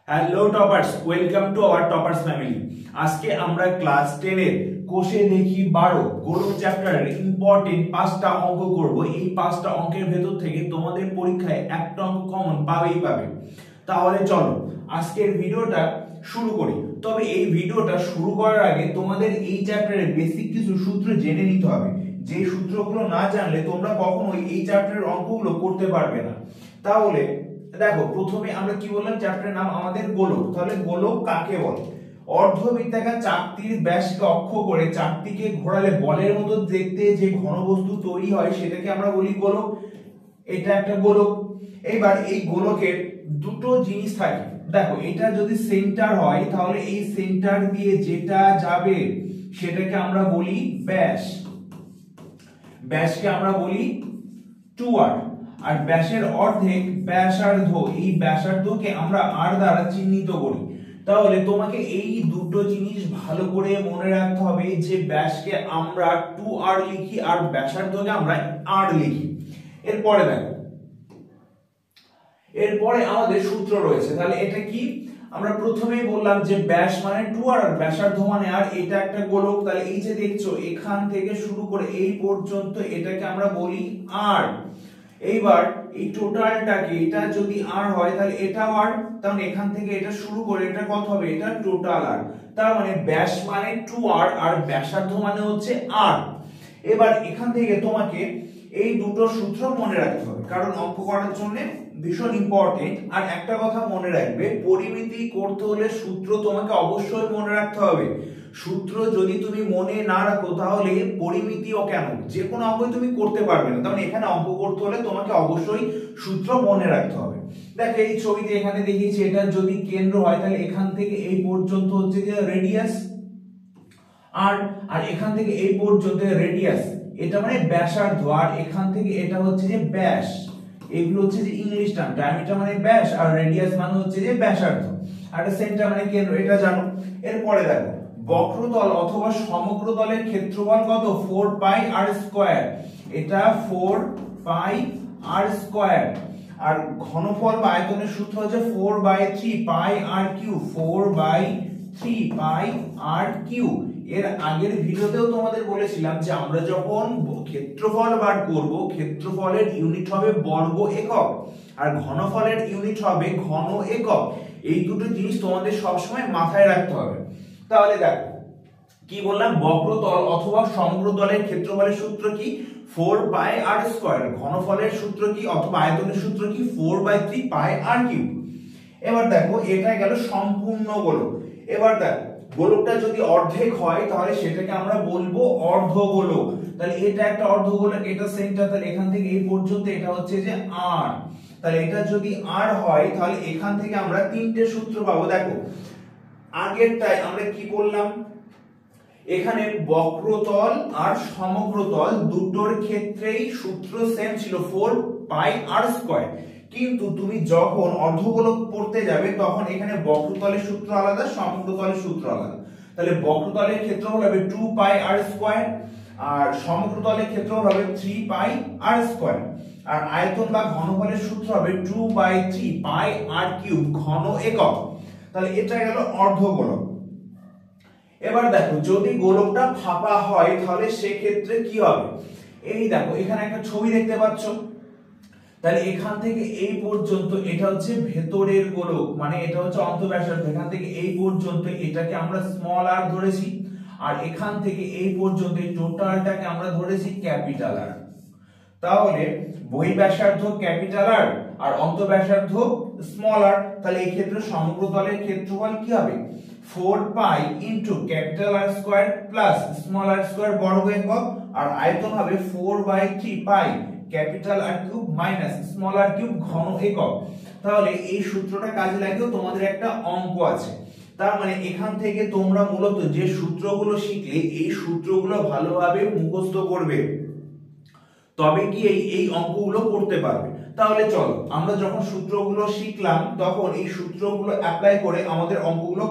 Hello toppers, welcome to our toppers family. আজকে আমরা class 10 এর কোষে দেখি 12 গোলক চ্যাপ্টারের ইম্পর্টেন্ট 5টা অঙ্ক করব। এই 5টা অঙ্কের ভেতর থেকে তোমাদের পরীক্ষায় একটা অঙ্ক কমন পাবেই পাবে। তাহলে চলো আজকের ভিডিওটা শুরু করি। তবে এই ভিডিওটা শুরু করার আগে তোমাদের এই চ্যাপ্টারের বেসিক কিছু সূত্র জেনে নিতে হবে। যে সূত্রগুলো না জানলে তোমরা কখনোই এই চ্যাপ্টারের অঙ্কগুলো করতে পারবে না। তাহলে দেখো, প্রথমে আমরা কি বললাম, চ্যাপ্টারের নাম আমাদের গোলক। তাহলে গোলক কাকে বলে? অর্ধবৃত্তাকার চাকতির ব্যাসকে অক্ষ করে চাকতিকে ঘোরালে বলের মতো দেখতে যে ঘনবস্তু তৈরি হয় সেটাকে আমরা বলি গোলক। এটা একটা গোলক। এবার এই গোলকের দুটো জিনিস থাকে। দেখো, এটা যদি সেন্টার হয় তাহলে এই সেন্টার দিয়ে যেটা যাবে সেটাকে আমরা বলি ব্যাস। ব্যাসকে আমরা বলি 2r। আর ব্যাসের অর্ধেক ব্যাসার্ধ, এই ব্যাসার্ধকে আমরা r দ্বারা চিহ্নিত করি। তাহলে তোমাকে এই দুটো জিনিস ভালো করে মনে রাখতে হবে যে ব্যাসকে আমরা 2r লিখি আর ব্যাসার্ধকে আমরা r লিখি। এরপরে দেখো, এরপরে আমাদের সূত্র রয়েছে। তাহলে এটা কি? আমরা প্রথমেই বললাম যে ব্যাস মানে 2r আর ব্যাসার্ধ মানে r। এটা একটা গোলক। তাহলে এই যে দেখছো এখান থেকে শুরু করে এই পর্যন্ত এটাকে আমরা বলি r। এইবার এই টোটালটাকে, এটা যদি r হয় তাহলে এটাও r। তাহলে এখান থেকে এটা শুরু করে এটা কত হবে? এটা টোটাল r। তার মানে ব্যাস মানে 2r আর ব্যাসার্ধ মানে হচ্ছে r। এবার এখান থেকে তোমাকে এই দুটো সূত্র মনে রাখতে হবে, কারণ অঙ্ক করার জন্য ভীষণ ইম্পর্টেন্ট। আর একটা কথা মনে রাখবে, পরিমিতি করতে হলে সূত্র তোমাকে অবশ্যই মনে রাখতে হবে। সূত্র যদি তুমি মনে না রাখো তাহলে পরিমিতিও কেন, যে কোনো অঙ্কই তুমি করতে পারবে না। তাহলে এখানে অঙ্ক করতে হলে তোমাকে অবশ্যই সূত্র মনে রাখতে হবে। দেখো এই ছবিতে এখানে দেখিয়েছি, এটা যদি কেন্দ্র হয় তাহলে এখান থেকে এই পর্যন্ত হচ্ছে যে রেডিয়াস আর এখান থেকে এই পর্যন্ত রেডিয়াস, এটা মানে ব্যাসার্ধ। আর এখান থেকে এটা হচ্ছে যে ব্যাস। এগুলো হচ্ছে যে ইংলিশ টার্ম। ডায়ামিটার মানে ব্যাস আর রেডিয়াস মানে হচ্ছে যে ব্যাসার্ধ। আর সেন্টার মানে কেন্দ্র, এটা জানো। এরপরে দেখো, বক্রতল অথবা সমগ্র তলের ক্ষেত্রফল কত? 4 পাই r স্কয়ার। এটা 4 পাই r স্কয়ার। আর ঘনফল বা আয়তনের সূত্র হচ্ছে 4/3 পাই r কিউব। 4/3 পাই r কিউব। এর আগের ভিডিওতেও তোমাদের বলেছিলাম যে আমরা যখন ক্ষেত্রফল বার করব, ক্ষেত্রফলের ইউনিট হবে বর্গ একক আর ঘনফলের ইউনিট হবে ঘন একক। এই দুটো জিনিস তোমাদের সবসময় মাথায় রাখতে হবে। তাহলে দেখো কি বললাম, বক্রতল অথবা সমগ্র তলের ক্ষেত্রফলের সূত্র কি? 4 পাই r স্কয়ার। ঘনফলের সূত্র কি অথবা আয়তনের সূত্র কি? 4/3 পাই r কিউব। এবার দেখো, এটা গেল সম্পূর্ণ গোলক। এবার দেখো, গোলকটা যদি অর্ধেক হয় তাহলে সেটাকে আমরা বলবো অর্ধগোলক। তাহলে এটা একটা অর্ধগোলক, এটা সেন্টার। তাহলে এখান থেকে এই পর্যন্ত এটা হচ্ছে যে r। তাহলে এটা যদি r হয় তাহলে এখান থেকে আমরা তিনটে সূত্র পাবো। দেখো আগেরটাই আমরা কি করলাম, এখানে বক্রতল আর সমগ্রতল দুটোর ক্ষেত্রেই সূত্র সেম ছিল 4 পাই r স্কয়ার। কিন্তু তুমি যখন অর্ধগোলক পড়তে যাবে তখন এখানে বক্রতলের সূত্র আলাদা, সমগ্রতলের সূত্র আলাদা। তাহলে বক্রতলের ক্ষেত্রফল হবে 2 পাই r স্কয়ার আর সমগ্রতলের ক্ষেত্রফল হবে 3 পাই r স্কয়ার। আর আয়তন বা ঘনফলের সূত্র হবে 2/3 পাই r কিউব ঘন একক। তাহলে এটা গেল অর্ধগোলক। এবার দেখো, যদি গোলকটা ফাঁপা হয় তাহলে সেক্ষেত্রে কি হবে? এই দেখো এখানে একটা ছবি দেখতে পাচ্ছ। তাহলে এখান থেকে এই পর্যন্ত এটা হচ্ছে ভেতরের গোলক, মানে এটা হচ্ছে অন্তঃব্যাসার্ধ। এখান থেকে এই পর্যন্ত এটাকে আমরা স্মল r ধরেছি আর এখান থেকে এই পর্যন্ত এই টোটালটাকে আমরা ধরেছি ক্যাপিটাল R। তাহলে বহিঃব্যাসার্ধ ক্যাপিটাল R আর অন্তঃব্যাসার্ধ স্মল r। তাহলে এই ক্ষেত্রে সমগ্র তলের ক্ষেত্রফল কি হবে? 4 পাই into capital R square plus small r square বর্গ একক। আর আয়তন হবে 4/3 পাই capital R cube minus small r cube ঘন একক। তাহলে এই সূত্রটা কাজে লাগিয়েও তোমাদের একটা অঙ্ক আছে। তার মানে এখান থেকে তোমরা মূলত যে সূত্রগুলো শিখলে এই সূত্রগুলো ভালোভাবে মুখস্থ করবে, তবে কি এই অঙ্কগুলো করতে পারবে। তাহলে চলো আমরা যখন সূত্রগুলো শিখলাম তখন এই সূত্রগুলো অ্যাপ্লাই করে আমাদের অঙ্কগুলো